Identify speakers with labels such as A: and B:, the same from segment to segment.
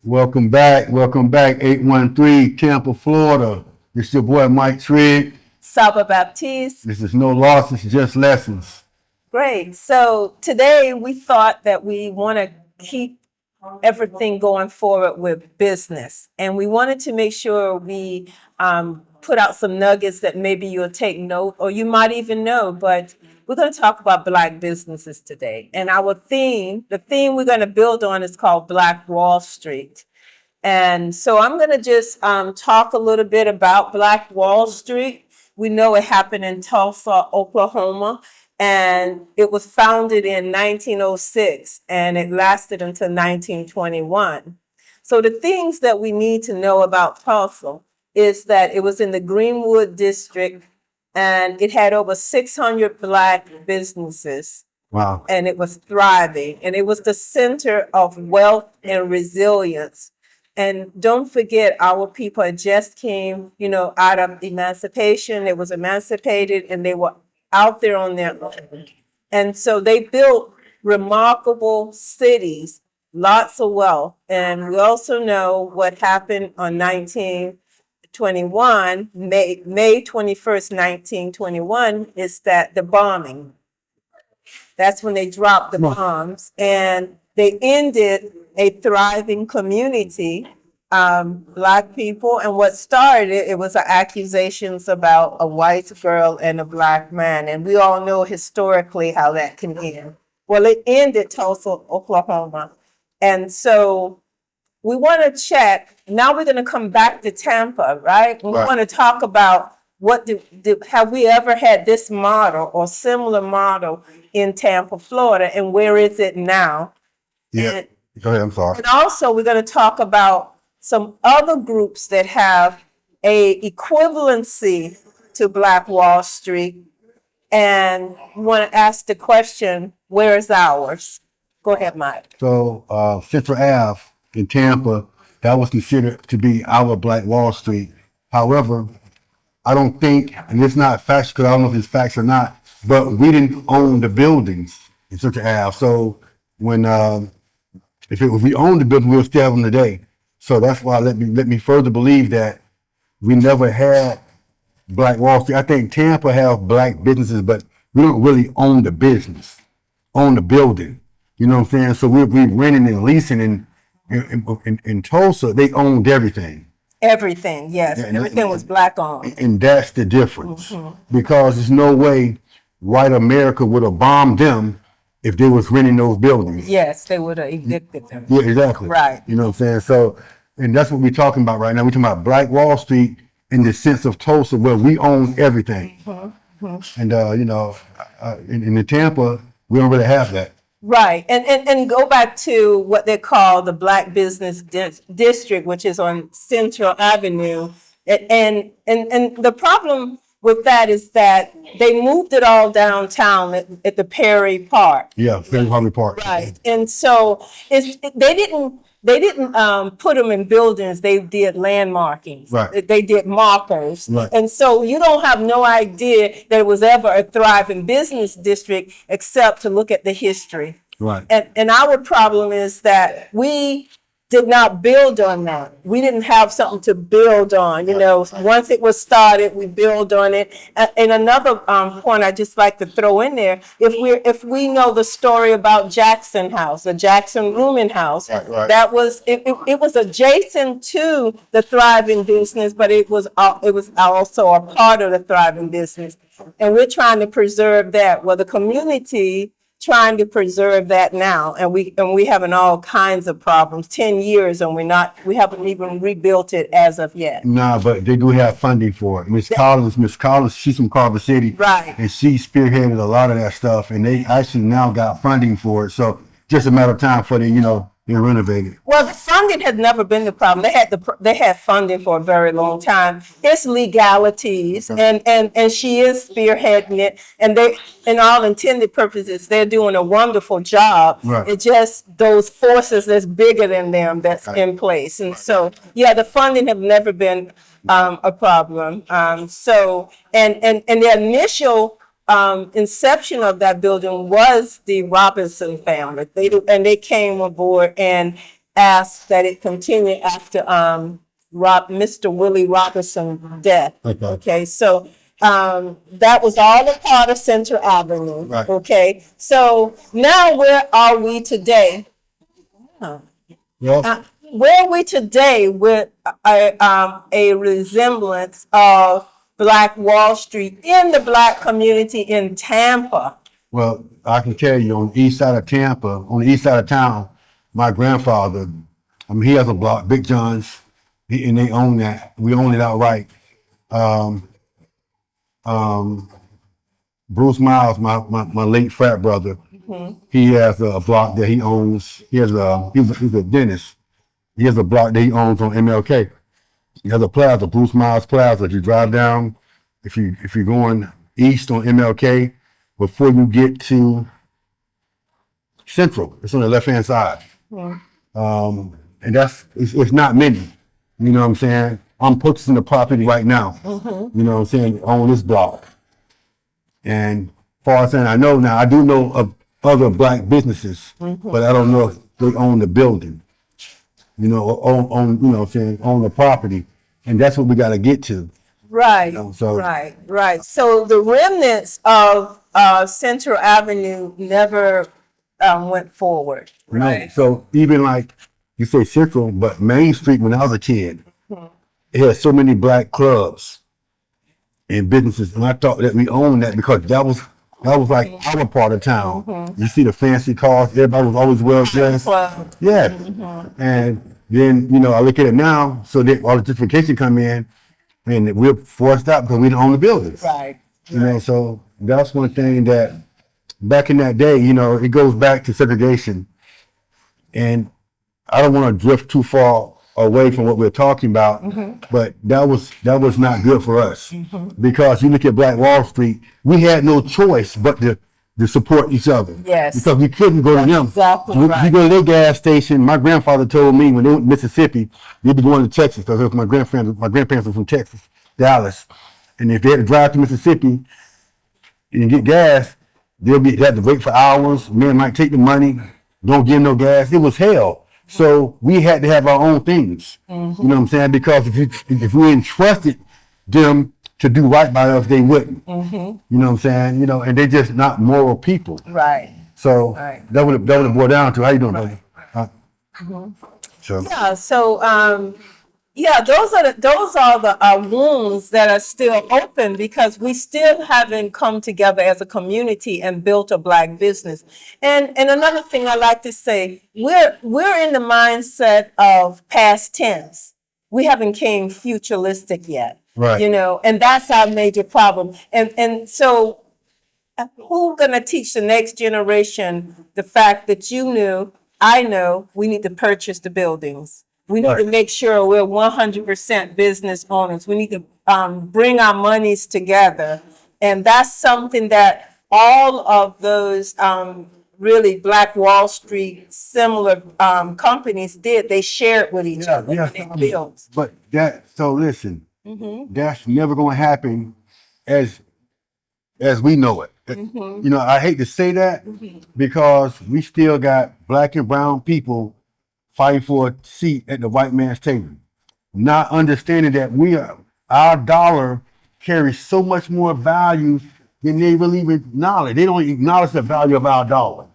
A: Welcome back. 813 Tampa, Florida. It's your boy Mike Trigg.
B: Saba Baptiste.
A: This is no losses, just lessons.
B: Great. So today we thought that we want to keep everything going forward with business. And we wanted to make sure we put out some nuggets that maybe you'll take note or you might even know. But we're going to talk about Black businesses today. And the theme we're going to build on is called Black Wall Street. And so I'm going to just talk a little bit about Black Wall Street. We know it happened in Tulsa, Oklahoma, and it was founded in 1906 and it lasted until 1921. So the things that we need to know about Tulsa is that it was in the Greenwood district and it had over 600 Black businesses.
A: Wow.
B: And it was thriving and it was the center of wealth and resilience. And don't forget, our people had just came, out of emancipation. It was emancipated and they were out there on their own. And so they built remarkable cities, lots of wealth. And we also know what happened on 1921, May 21st, 1921, is that the bombing. That's when they dropped the bombs and they ended a thriving community, Black people. And what started it was accusations about a white girl and a Black man. And we all know historically how that can end. Well, it ended Tulsa, Oklahoma. And so we want to check. Now we're going to come back to Tampa, right? We want to talk about have we ever had this model or similar model in Tampa, Florida, and where is it now?
A: Yeah. Go ahead, I'm sorry.
B: And also we're going to talk about some other groups that have a equivalency to Black Wall Street, and we want to ask the question, where is ours? Go ahead, Mike.
A: So Central Ave in Tampa, that was considered to be our Black Wall Street. However, I don't think, and it's not facts because I don't know if it's facts or not, but we didn't own the buildings in Central Ave. So when if we owned the building, we'll still have them today. So that's why let me further believe that we never had Black Wall Street. I think Tampa have Black businesses, but we don't really own the business, own the building. You know what I'm saying? So we're renting and leasing. In Tulsa, they owned everything.
B: Everything, yes. Yeah, everything was Black owned.
A: And that's the difference. Because there's no way white America would have bombed them if they was renting those buildings.
B: Yes, they would have evicted them.
A: Yeah, exactly.
B: Right.
A: You know what I'm saying? So, and that's what we're talking about right now. We're talking about Black Wall Street in the sense of Tulsa, where we own everything. And, in the Tampa, we don't really have that.
B: Right. And go back to what they call the Black Business District, which is on Central Avenue. And the problem with that is that they moved it all downtown at the Perry Park.
A: Yeah, Perry Park.
B: Right. And so they didn't put them in buildings. They did landmarkings.
A: Right.
B: They did markers.
A: Right.
B: And so you don't have no idea that it was ever a thriving business district except to look at the history.
A: Right.
B: And our problem is that we did not build on that. We didn't have something to build on. Once it was started, we build on it. And another point I just like to throw in there: if we know the story about Jackson House, the Jackson Rooming House,
A: right.
B: that was it was adjacent to the thriving business, but it was also a part of the thriving business. And we're trying to preserve that. Well, the community trying to preserve that now, and we having all kinds of problems. 10 years and we haven't even rebuilt it as of yet.
A: Nah, but they do have funding for it. Miss Collins, she's from Carver City,
B: right?
A: And she spearheaded a lot of that stuff, and they actually now got funding for it. So just a matter of time for the They're renovated.
B: Well, the funding has never been the problem. They had funding for a very long time. It's legalities, and she is spearheading it. And they, in all intended purposes, they're doing a wonderful job.
A: Right.
B: It's just those forces that's bigger than them that's in place. And so, yeah, the funding have never been a problem. So the initial inception of that building was the Robinson family. They came aboard, and asked that it continue after Mr. Willie Robertson's death.
A: Okay.
B: Okay, so that was all a part of Central Avenue.
A: Right.
B: Okay, so now where are we today?
A: Well,
B: Where are we today with a resemblance of Black Wall Street in the Black community in Tampa?
A: well, I can tell you on the east side of Tampa, on the east side of town, my grandfather, he has a block, Big John's, and they own that. We own it outright. Bruce Miles, my late frat brother, he has a block that he owns. He's a dentist. He has a block that he owns on MLK. He has a plaza, Bruce Miles Plaza. You drive down, if you're going east on MLK, before you get to Central, it's on the left hand side. And it's not many. You know what I'm saying? I'm purchasing the property right now. You know what I'm saying? On this block. And far as I know now, I do know of other Black businesses, but I don't know if they own the building. You know, own you know what I'm saying, own the property. And that's what we gotta get to.
B: Right,
A: So
B: right. So the remnants of Central Avenue never went forward, right?
A: No, so even like you say Central, but Main Street when I was a kid, it had so many Black clubs and businesses, and I thought that we owned that because that was like our part of town. You see the fancy cars, everybody was always well dressed. Yeah. And then, you know, I look at it now, so that all the gentrification come in, and we're forced out because we don't own the buildings.
B: Right.
A: You know, so that's one thing that back in that day, you know, it goes back to segregation. And I don't want to drift too far away from what we're talking about, but that was not good for us. Because you look at Black Wall Street, we had no choice but to support each other.
B: Yes.
A: Because we couldn't go to them.
B: Exactly
A: You
B: right.
A: go to their gas station. My grandfather told me when they went to Mississippi, they'd be going to Texas because my grandparents were from Texas, Dallas. And if they had to drive to Mississippi and get gas, they had to wait for hours. Men might take the money, don't give them no gas. It was hell. So we had to have our own things. You know what I'm saying? Because if we entrusted them to do right by us, they wouldn't. You know what I'm saying? You know, and they're just not moral people.
B: Right.
A: So
B: Right.
A: that would have boiled down to how you doing, buddy? So
B: Yeah. So yeah, those are the wounds that are still open because we still haven't come together as a community and built a Black business. And another thing I like to say, we're in the mindset of past tense. We haven't came futuristic yet.
A: Right.
B: You know, and that's our major problem. And so who's gonna teach the next generation the fact that you knew, I know, we need to purchase the buildings. We need to make sure we're 100% business owners. We need to bring our monies together. And that's something that all of those really Black Wall Street similar companies did. They shared with each other.
A: yeah,
B: And they built.
A: but so listen, that's never gonna happen as we know it. You know, I hate to say that because we still got Black and brown people fighting for a seat at the white man's table, not understanding that our dollar carries so much more value than they really even acknowledge. They don't acknowledge the value of our dollar.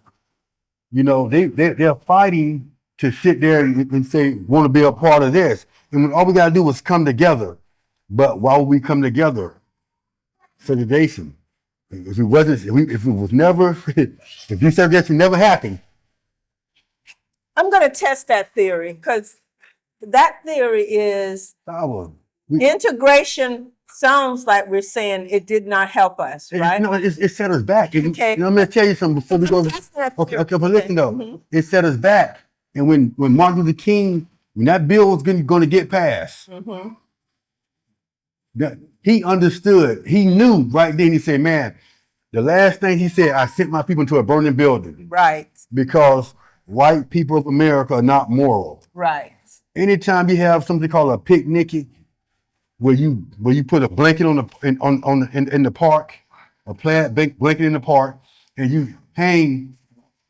A: You know, they're fighting to sit there and say, want to be a part of this. And when all we got to do is come together. But why would we come together? Segregation. If desegregation never happened.
B: I'm going to test that theory because that theory is integration sounds like we're saying it did not help us, right?
A: No, it set us back.
B: Okay.
A: You know, I'm going to tell you something before we go. Okay, but listen though. It set us back. And when Martin Luther King, when that bill was going to get passed, he understood. He knew right then. He said, man, the last thing he said, I sent my people into a burning building.
B: Right.
A: Because white people of America are not moral.
B: Right.
A: Anytime you have something called a picnic, where you put a blanket in the park, a plaid blanket in the park, and you hang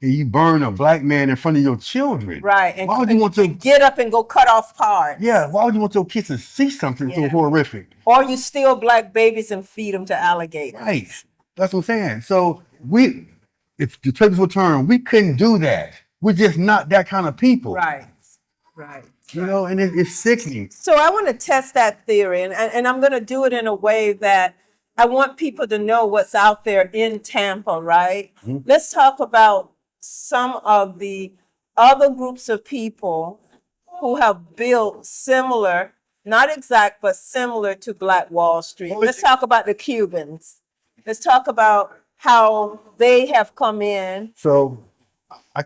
A: and you burn a black man in front of your children.
B: Right. And
A: why would you want to
B: get up and go cut off parts?
A: Yeah, why would you want your kids to see something so horrific?
B: Or you steal black babies and feed them to alligators.
A: Right. That's what I'm saying. So if the tables were turned, we couldn't do that. We're just not that kind of people.
B: Right. Right.
A: You know, and it's sickening.
B: So I want to test that theory, and I'm going to do it in a way that I want people to know what's out there in Tampa, right? Mm-hmm. Let's talk about some of the other groups of people who have built similar, not exact, but similar to Black Wall Street. Let's talk about the Cubans. Let's talk about how they have come in.
A: So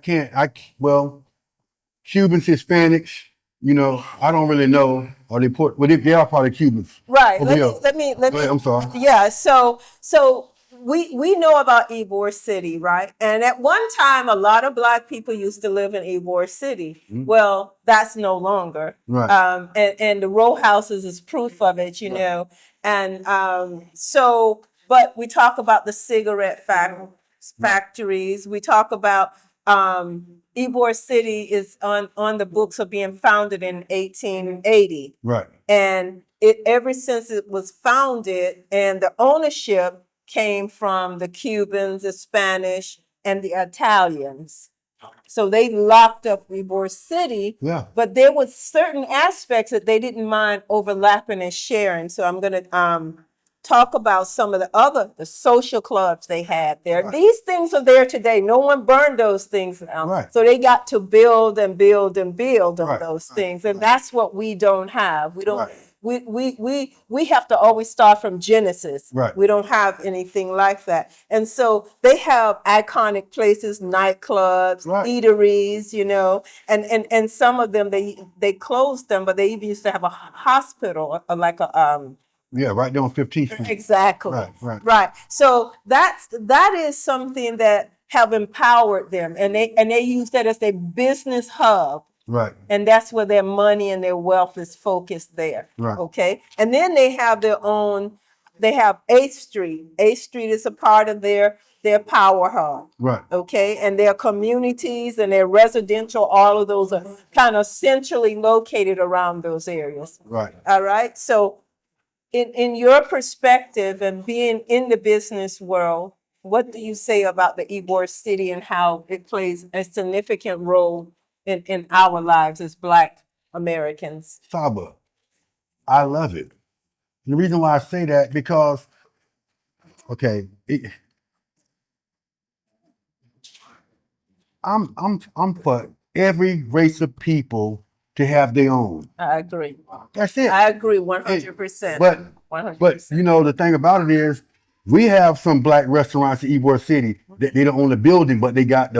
A: Cubans, Hispanics, you know, I don't really know. Or they are probably Cubans.
B: Right. Let me.
A: I'm sorry.
B: Yeah. So we know about Ybor City, right? And at one time, a lot of Black people used to live in Ybor City. Mm-hmm. Well, that's no longer.
A: Right.
B: And the row houses is proof of it, you know. And but we talk about the cigarette factories. We talk about Ybor City is on the books of being founded in 1880.
A: Right.
B: And ever since it was founded, and the ownership came from the Cubans, the Spanish, and the Italians. So they locked up Ybor City, but there was certain aspects that they didn't mind overlapping and sharing. So I'm going to talk about some of the social clubs they had there. Right. These things are there today. No one burned those things down. Right. So they got to build and build and build on those things. And that's what we don't have. We don't we have to always start from Genesis. Right. We don't have anything like that. And so they have iconic places, nightclubs, eateries, you know, and some of them they closed them, but they even used to have a hospital, like a
A: right there on 15th Street.
B: Exactly. Right. So that is something that have empowered them, and they use that as their business hub.
A: Right.
B: And that's where their money and their wealth is focused there. Right. Okay. And then they have their own. They have 8th Street. 8th Street is a part of their power hub. Right. Okay. And their communities and their residential, all of those are kind of centrally located around those areas. Right. All right. So, in your perspective and being in the business world, what do you say about the Ybor City and how it plays a significant role in our lives as Black Americans?
A: Saba, I love it. The reason why I say that, because, I'm for every race of people to have their own.
B: I agree.
A: That's it.
B: I agree 100%.
A: But
B: 100%.
A: But you know, the thing about it is, we have some Black restaurants in Ybor City that they don't own the building, but they rent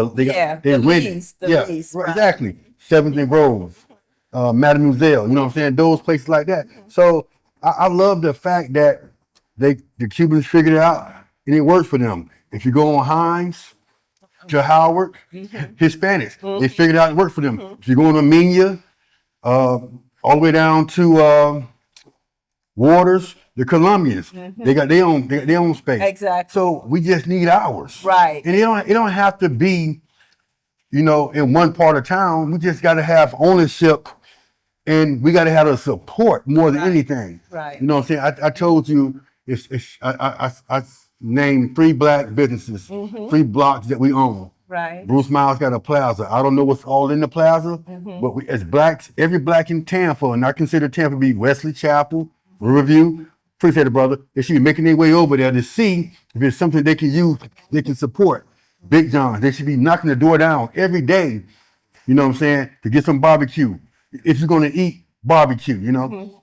A: it.
B: Lease, right.
A: Exactly. 7th and Grove, Mademoiselle, you know what I'm saying? Those places like that. So I love the fact that the Cubans figured it out and it worked for them. If you go on Hines to Howard, Hispanics, they figured out it worked for them. If you go on Armenia, all the way down to Waters, the Colombians, they got their own space.
B: Exactly.
A: So we just need ours.
B: Right.
A: And it don't have to be, you know, in one part of town. We just got to have ownership, and we got to have the support more than anything. Right. You know what I'm saying? I told you, I named 3 Black businesses, 3 blocks that we own.
B: Right.
A: Bruce Miles got a plaza. I don't know what's all in the plaza, but we, as Blacks, every Black in Tampa, and I consider Tampa to be Wesley Chapel, Riverview. Appreciate it, brother. They should be making their way over there to see if it's something they can use, they can support. Big John's, they should be knocking the door down every day, you know what I'm saying, to get some barbecue. If you're going to eat barbecue, you know,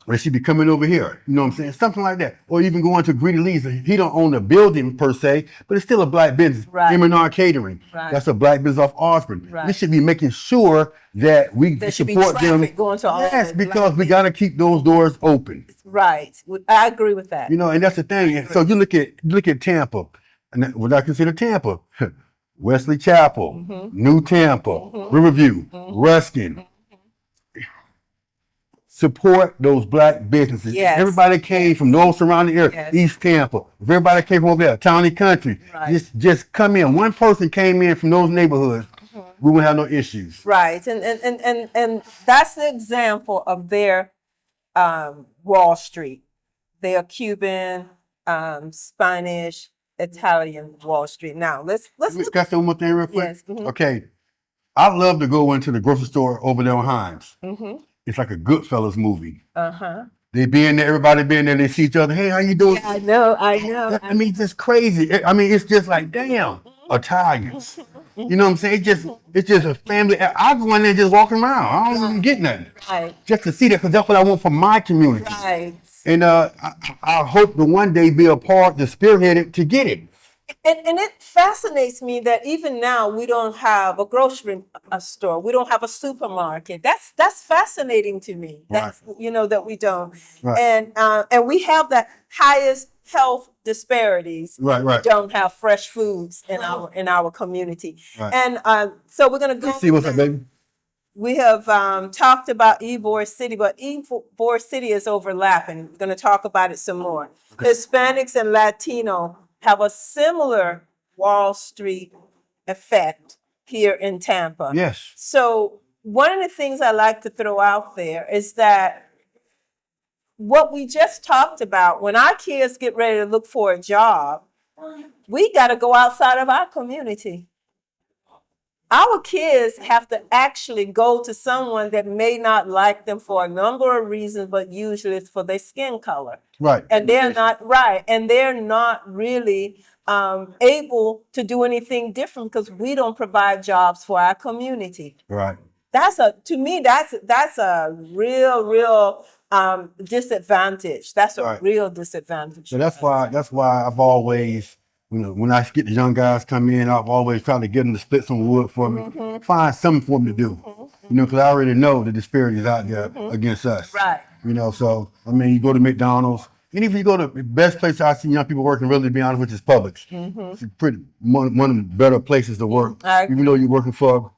A: they should be coming over here, you know what I'm saying, something like that. Or even going to Greedy Lee's. He don't own the building per se, but it's still a Black business.
B: Right.
A: M&R Catering, that's a Black business off Osborne. Right. We should be making sure that we support them.
B: Going to all
A: yes, because we got to keep those doors open.
B: Right, I agree with that.
A: You know, and that's the thing. So you look at Tampa, and what I consider Tampa, Wesley Chapel, New Tampa, Riverview, Ruskin, support those black businesses.
B: Yes.
A: Everybody came from those surrounding areas,
B: Yes.
A: East Tampa. If everybody came from over there, County Country,
B: Right.
A: just come in. One person came in from those neighborhoods, we wouldn't have no issues.
B: Right. And that's the example of their Wall Street. Their Cuban, Spanish, Italian Wall Street. Now let's
A: Can
B: look.
A: I say one more thing real quick?
B: Yes. Mhm.
A: Okay. I love to go into the grocery store over there on Hines.
B: Mm-hmm.
A: It's like a Goodfellas movie.
B: Uh-huh.
A: They be in there, everybody be in there, they see each other. Hey, how you doing?
B: Yeah, I know.
A: I mean, it's just crazy. I mean, it's just like, damn, Italians. You know what I'm saying? It's just a family. I go in there just walking around. I don't even get nothing.
B: Right.
A: Just to see that, because that's what I want for my community.
B: Right.
A: And I hope to one day be a part to spearhead it to get it.
B: And it fascinates me that even now we don't have a grocery store. We don't have a supermarket. That's fascinating to me. That's that we don't.
A: Right.
B: And we have the highest health disparities.
A: Right.
B: We don't have fresh foods in our community.
A: Right.
B: And so we're gonna go
A: See what's up, baby.
B: We have talked about Ybor City, but Ybor City is overlapping. We're going to talk about it some more. Okay. Hispanics and Latino have a similar Wall Street effect here in Tampa.
A: Yes.
B: So one of the things I like to throw out there is that what we just talked about, when our kids get ready to look for a job, we got to go outside of our community. Our kids have to actually go to someone that may not like them for a number of reasons, but usually it's for their skin color.
A: Right.
B: And they're not right. And they're not really able to do anything different because we don't provide jobs for our community.
A: Right.
B: To me, that's a real disadvantage. That's a real disadvantage.
A: So that's why I've always, when I get the young guys come in, I've always tried to get them to split some wood for me, find something for them to do, because I already know the disparities out there against us.
B: Right.
A: So, I mean, you go to McDonald's, and if you go to the best place I see young people working, really, to be honest, which is Publix. It's one of the better places to work, even though you're working for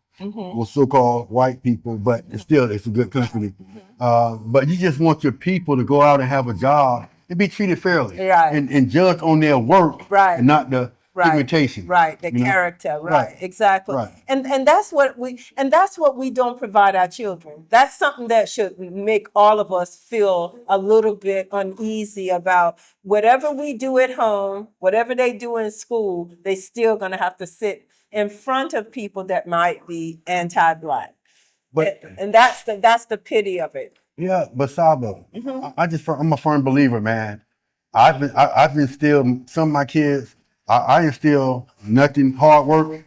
A: so-called white people, but it's a good company. But you just want your people to go out and have a job and be treated fairly, and judged on their work, and not the pigmentation,
B: the character, exactly. And that's what we don't provide our children. That's something that should make all of us feel a little bit uneasy about whatever we do at home, whatever they do in school, they still gonna have to sit in front of people that might be anti-Black. And that's the pity of it.
A: Yeah, but Saba, I'm a firm believer, man. I've instilled some of my kids. I instill nothing hard work.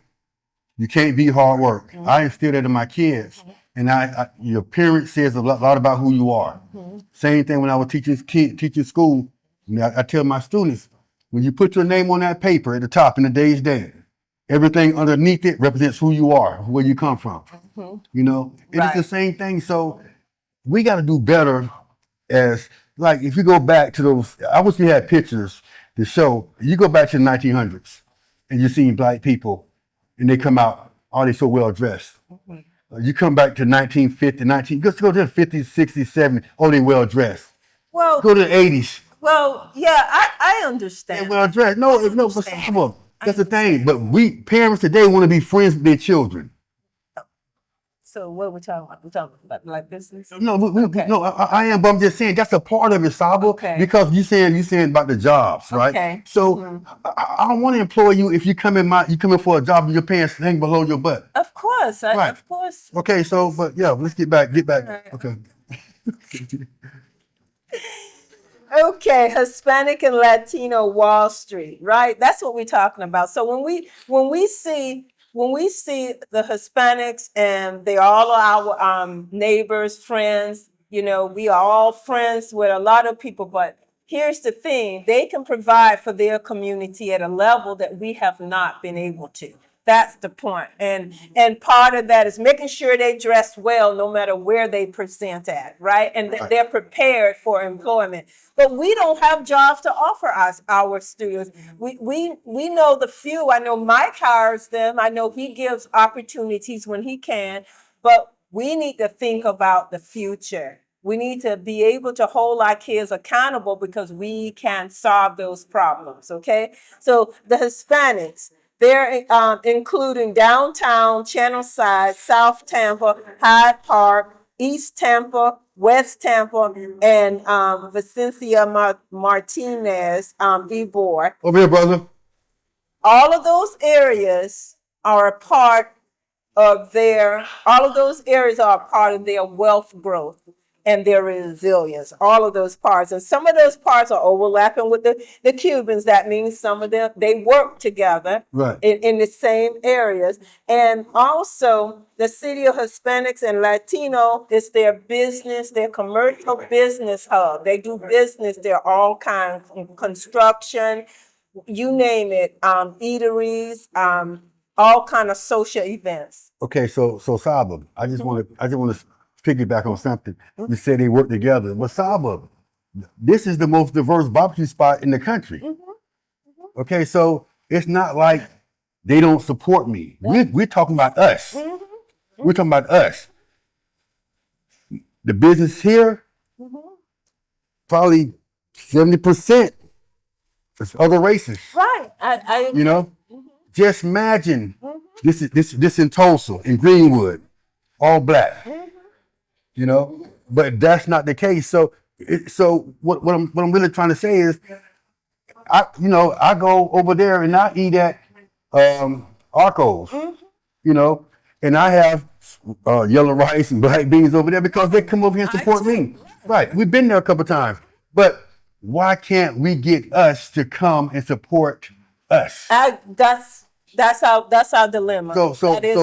A: You can't be hard work. I instill that in my kids, and your appearance says a lot about who you are. Same thing when I was teaching school. I tell my students, when you put your name on that paper at the top in the day's day, everything underneath it represents who you are, where you come from. It's the same thing. So we got to do better as, like, if you go back to those, I wish we had pictures to show, you go back to the 1900s and you're seeing Black people and they come out, they so well dressed. You come back to 1950, just go to the 50s, 60s, 70s, they well dressed.
B: Well,
A: go to the 80s.
B: Well, yeah, I understand.
A: They're well dressed. No, but that's the thing. But parents today want to be friends with their children.
B: So what we're talking about? We're talking about like business?
A: No, I am, but I'm just saying that's a part of it, Saba. Because you saying about the jobs, right?
B: Okay.
A: So I don't want to employ you if you come in for a job and your pants hang below your butt.
B: Of course, of course.
A: Okay, so let's get back.
B: Right.
A: Okay.
B: Okay, Hispanic and Latino Wall Street, right? That's what we're talking about. So when we see the Hispanics, and they all are our neighbors, friends, we are all friends with a lot of people, but here's the thing, they can provide for their community at a level that we have not been able to. That's the point. And part of that is making sure they dress well no matter where they present at, right? And that they're prepared for employment. But we don't have jobs to offer our students. We know the few. I know Mike hires them. I know he gives opportunities when he can. But we need to think about the future. We need to be able to hold our kids accountable because we can solve those problems, okay? So the Hispanics, they're including downtown, Channelside, South Tampa, Hyde Park, East Tampa, West Tampa, and Vicencia Martinez, Vibor.
A: Over here, brother.
B: All of those areas are a part of all of those areas are a part of their wealth growth and their resilience, all of those parts. And some of those parts are overlapping with the Cubans. That means some of them, they work together in the same areas. And also the city of Hispanics and Latino is their business, their commercial business hub. They do business, they're all kinds of construction, you name it, eateries, all kind of social events.
A: Okay, so Saba, I just want to piggyback on something. You said they work together. But Saba, this is the most diverse barbecue spot in the country. Okay, so it's not like they don't support me. We're talking about us. We're talking about us. The business here, probably 70% is other races.
B: Right. I
A: you know, just imagine this in Tulsa, in Greenwood, all black. You know, but that's not the case. So what I'm really trying to say is, I go over there and I eat at Arco's, you know, and I have yellow rice and black beans over there because they come over here and support me. Right, we've been there a couple times, but why can't we get us to come and support us?
B: That's our dilemma.
A: So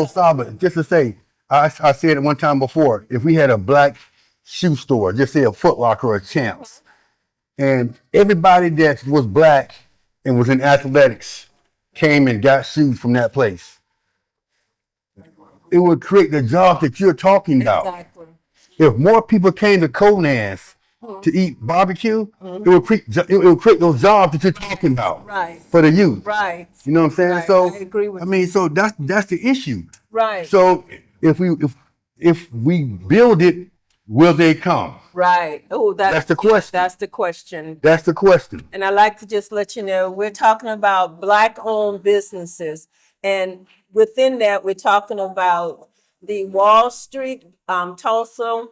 A: Saba, just to say, I said it one time before, if we had a black shoe store, just say a Foot Locker or a Champs, and everybody that was black and was in athletics came and got shoes from that place, it would create the jobs that you're talking about.
B: Exactly.
A: If more people came to Konan's to eat barbecue, it would create those jobs that you're talking about for the youth.
B: Right.
A: You know what I'm saying?
B: Right.
A: So
B: I agree with
A: you. So that's the issue.
B: Right.
A: So if we build it, will they come?
B: Right. Oh,
A: that's the question.
B: That's the question.
A: That's the question.
B: And I'd like to just let you know, we're talking about Black-owned businesses. And within that, we're talking about the Wall Street, Tulsa,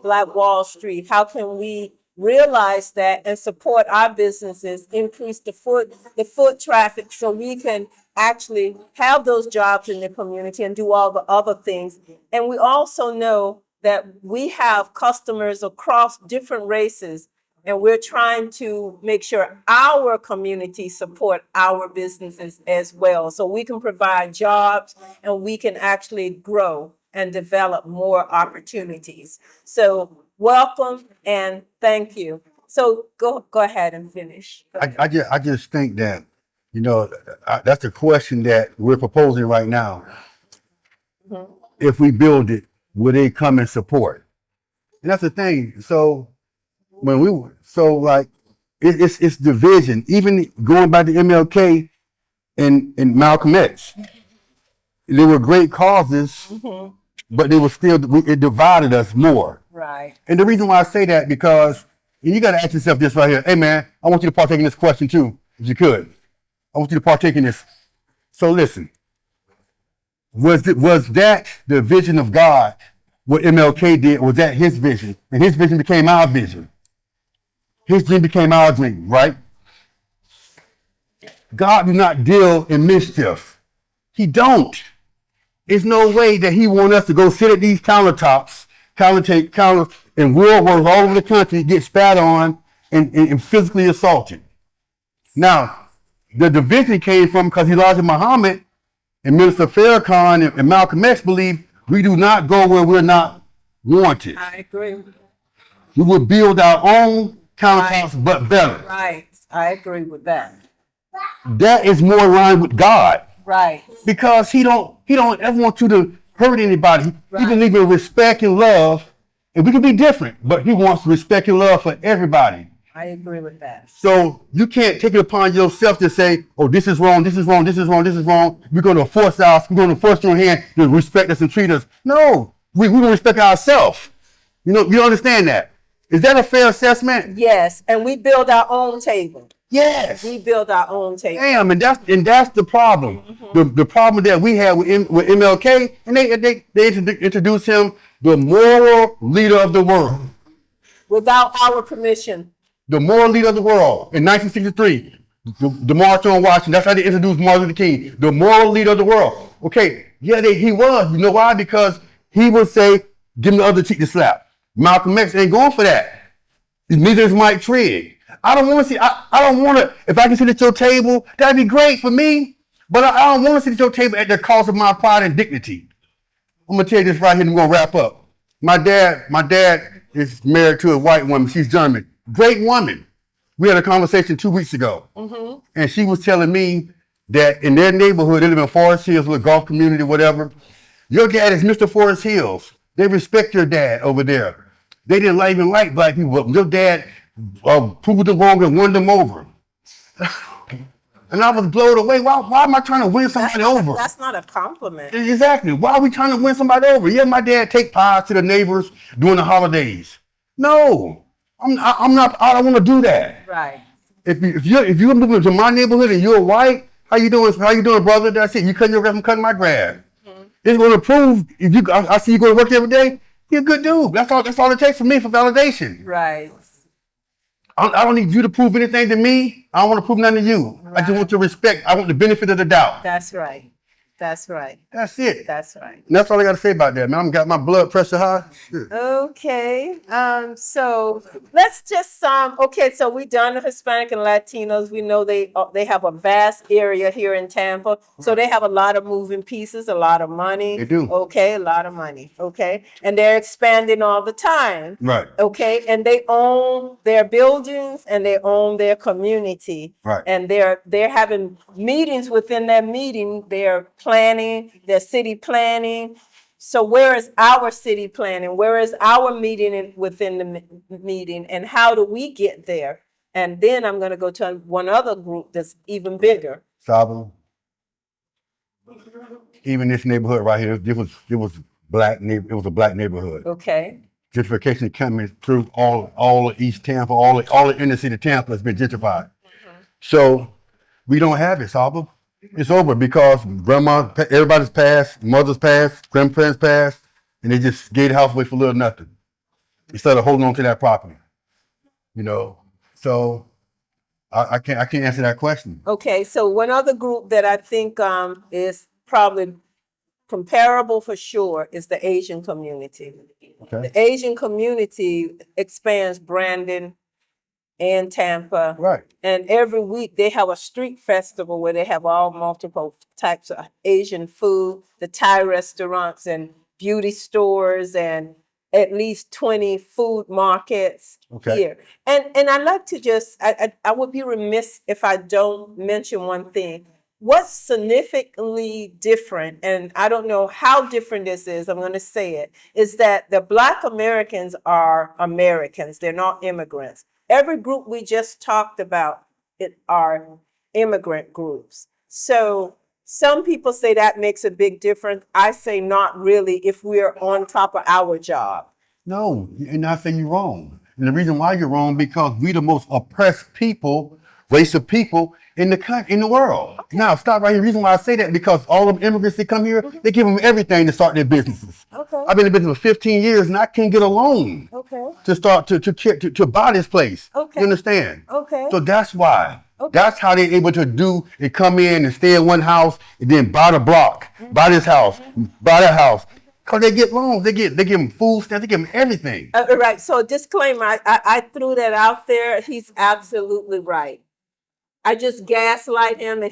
B: Black Wall Street. How can we realize that and support our businesses, increase the foot traffic so we can actually have those jobs in the community and do all the other things. And we also know that we have customers across different races, and we're trying to make sure our community support our businesses as well, so we can provide jobs and we can actually grow and develop more opportunities. So welcome and thank you. So go ahead and finish.
A: I just think that, that's the question that we're proposing right now. If we build it, will they come and support? And that's the thing. So it's division. Even going by the MLK and Malcolm X, they were great causes, but they were it divided us more.
B: Right.
A: And the reason why I say that, because you got to ask yourself this right here. Hey man, I want you to partake in this question too, if you could. I want you to partake in this. So listen, was that the vision of God? What MLK did, was that his vision? And his vision became our vision. His dream became our dream, right? God do not deal in mischief. He don't. There's no way that he want us to go sit at these countertops, and world wars all over the country, get spat on and physically assaulted. Now, the division came from because Elijah Muhammad and Minister Farrakhan and Malcolm X believed we do not go where we're not wanted.
B: I agree.
A: We will build our own countertops, but better.
B: Right. I agree with that.
A: That is more in line with God.
B: Right.
A: Because he don't ever want you to hurt anybody. He believes in respect and love. And we can be different, but he wants respect and love for everybody.
B: I agree with that.
A: So you can't take it upon yourself to say, oh, this is wrong, this is wrong, this is wrong, this is wrong. We're going to force your hand to respect us and treat us. No, we don't respect ourselves. You understand that. Is that a fair assessment?
B: Yes, and we build our own table.
A: Yes.
B: We build our own table.
A: Damn, and that's the problem. The problem that we had with MLK, and they introduced him the moral leader of the world.
B: Without our permission.
A: The moral leader of the world in 1963. The March on Washington. That's how they introduced Martin Luther King. The moral leader of the world. Okay, yeah, he was. You know why? Because he would say, "Give me the other cheek to slap." Malcolm X ain't going for that. Neither is Mike Trigg. I don't want to see. I don't want to. If I can sit at your table, that'd be great for me. But I don't want to sit at your table at the cost of my pride and dignity. I'm gonna tell you this right here, and we're gonna wrap up. My dad is married to a white woman. She's German. Great woman. We had a conversation 2 weeks ago, and she was telling me that in their neighborhood, they live in Forest Hills, a golf community, whatever. Your dad is Mr. Forest Hills. They respect your dad over there. They didn't even like black people, but your dad proved them wrong and won them over. And I was blown away. Why am I trying to win somebody over?
B: That's not a compliment.
A: Exactly. Why are we trying to win somebody over? Yeah, my dad take pies to the neighbors during the holidays. No, I'm not. I don't want to do that.
B: Right.
A: If you're moving to my neighborhood and you're white, how you doing? How you doing, brother? That's it. You cutting your grass, I'm cutting my grass. It's going to prove if you. I see you go to work every day. You're a good dude. That's all it takes for me for validation.
B: Right.
A: I don't need you to prove anything to me. I don't want to prove nothing to you. Right. I just want to respect. I want the benefit of the doubt.
B: That's right. That's right.
A: That's it.
B: That's right.
A: And that's all I got to say about that, man. I got my blood pressure high. Shit.
B: Okay. So let's just okay. So we done the Hispanic and Latinos. We know they have a vast area here in Tampa. So they have a lot of moving pieces, a lot of money.
A: They do.
B: Okay, a lot of money. Okay, and they're expanding all the time.
A: Right.
B: Okay, and they own their buildings and they own their community.
A: Right.
B: And they're having meetings within that meeting. They're planning, their city planning. So where is our city planning? Where is our meeting within the meeting? And how do we get there? And then I'm going to go to one other group that's even bigger.
A: Sabo. Even this neighborhood right here, it was a black neighborhood.
B: Okay.
A: Gentrification coming through all of East Tampa, all the inner city of Tampa has been gentrified. So we don't have it, Sabo. It's over because everybody's passed, mother's passed, grandparents passed, and they just gave the house away for little nothing instead of holding on to that property. You know, so I can't answer that question.
B: Okay, so one other group that I think is probably comparable for sure is the Asian community.
A: Okay.
B: The Asian community expands Brandon and Tampa.
A: Right.
B: And every week they have a street festival where they have all multiple types of Asian food, the Thai restaurants and beauty stores and at least 20 food markets here. And I'd like to just, I would be remiss if I don't mention one thing. What's significantly different, and I don't know how different this is, I'm going to say it, is that the Black Americans are Americans. They're not immigrants. Every group we just talked about are immigrant groups. So some people say that makes a big difference. I say not really if we're on top of our job.
A: No, and I say you're wrong. And the reason why you're wrong, because we the most oppressed people, race of people in the country, in the world. Okay. Now, stop right here. The reason why I say that, because all of the immigrants that come here, they give them everything to start their businesses. Okay. I've been in business for 15 years and I can't get a loan to start to buy this place. Okay. You understand? Okay. So that's why. Okay. That's how they're able to do. They come in and stay in one house and then buy the block, buy this house, buy that house. Because they get loans, they give them food stamps, they give them everything.
B: Right. So disclaimer, I threw that out there. He's absolutely right. I just gaslight him, and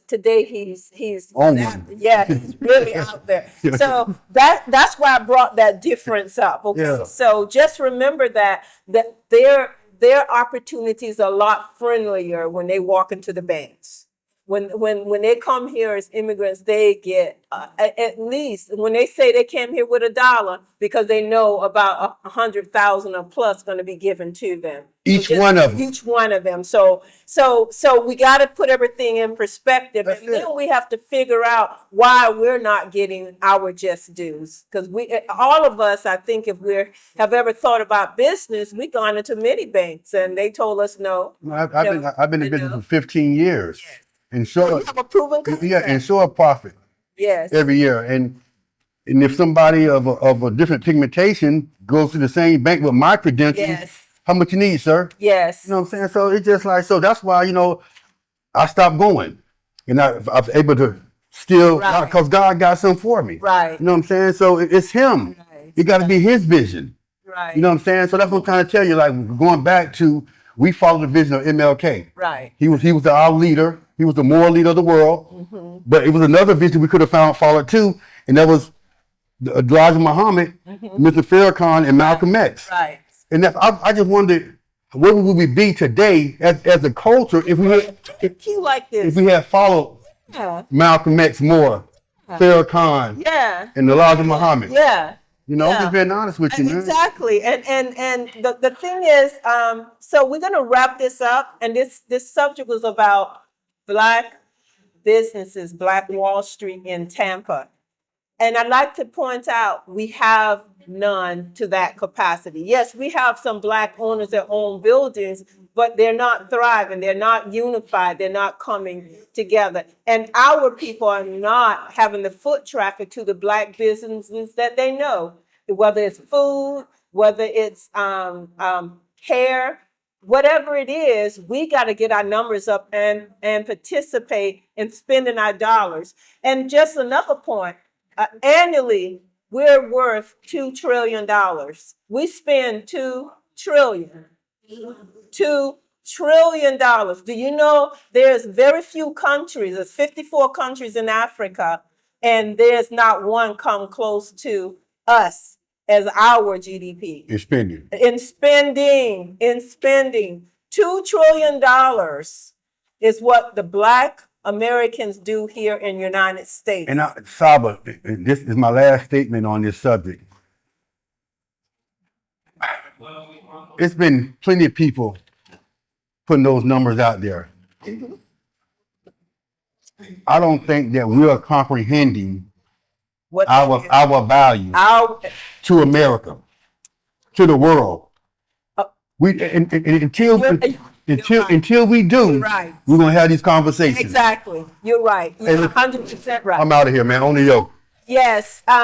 B: today he's he's really out there. So that's why I brought that difference up. Okay, yeah. So just remember that their opportunities are a lot friendlier when they walk into the banks. when they come here as immigrants, they get at least when they say they came here with $1 because they know about 100,000 or plus going to be given to them.
A: Each one of them.
B: Each one of them. So we got to put everything in perspective,
A: That's
B: and then
A: it.
B: we have to figure out why we're not getting our just dues. Because all of us, I think, if we have ever thought about business, we've gone into many banks and they told us no.
A: I've been in business for 15 years.
B: Yes.
A: And sure,
B: You have a proven concept.
A: yeah, and show a profit
B: Yes.
A: every year. And if somebody of a different pigmentation goes to the same bank with my credentials,
B: Yes.
A: how much you need, sir?
B: Yes.
A: You know what I'm saying? So it's just like, so that's why, I stopped going. And I was able to still,
B: Right.
A: because God got something for me.
B: Right.
A: You know what I'm saying? So it's him.
B: Right.
A: It got to be his vision.
B: Right.
A: You know what I'm saying? So that's what I'm trying to tell you. Like, going back to, we follow the vision of MLK.
B: Right.
A: He was our leader. He was the moral leader of the world. But it was another vision we could have followed too, and that was Elijah Muhammad, Mr. Farrakhan, and Malcolm X.
B: Right.
A: And I just wondered, where would we be today as a culture if we had followed
B: Yeah.
A: Malcolm X more, Farrakhan,
B: Yeah.
A: and Elijah Muhammad?
B: Yeah.
A: I'm just being honest with you, man.
B: Exactly. And the thing is, so we're gonna wrap this up, and this subject was about Black businesses, Black Wall Street in Tampa. And I'd like to point out we have none to that capacity. Yes, we have some Black owners that own buildings, but they're not thriving, they're not unified, they're not coming together. And our people are not having the foot traffic to the Black businesses that they know, whether it's food, whether it's hair, whatever it is, we got to get our numbers up and participate in spending our dollars. And just another point, annually, we're worth $2 trillion. We spend $2 trillion. $2 trillion. Do you know there's very few countries, there's 54 countries in Africa, and there's not one come close to us as our GDP.
A: In spending.
B: In spending. $2 trillion is what the Black Americans do here in the United States.
A: And Saba, this is my last statement on this subject. It's been plenty of people putting those numbers out there. I don't think that we are comprehending our value to America, to the world. Until we do,
B: right.
A: We're gonna have these conversations.
B: Exactly. You're right. You're 100% right.
A: I'm out of here, man. On the yoke.
B: Yes.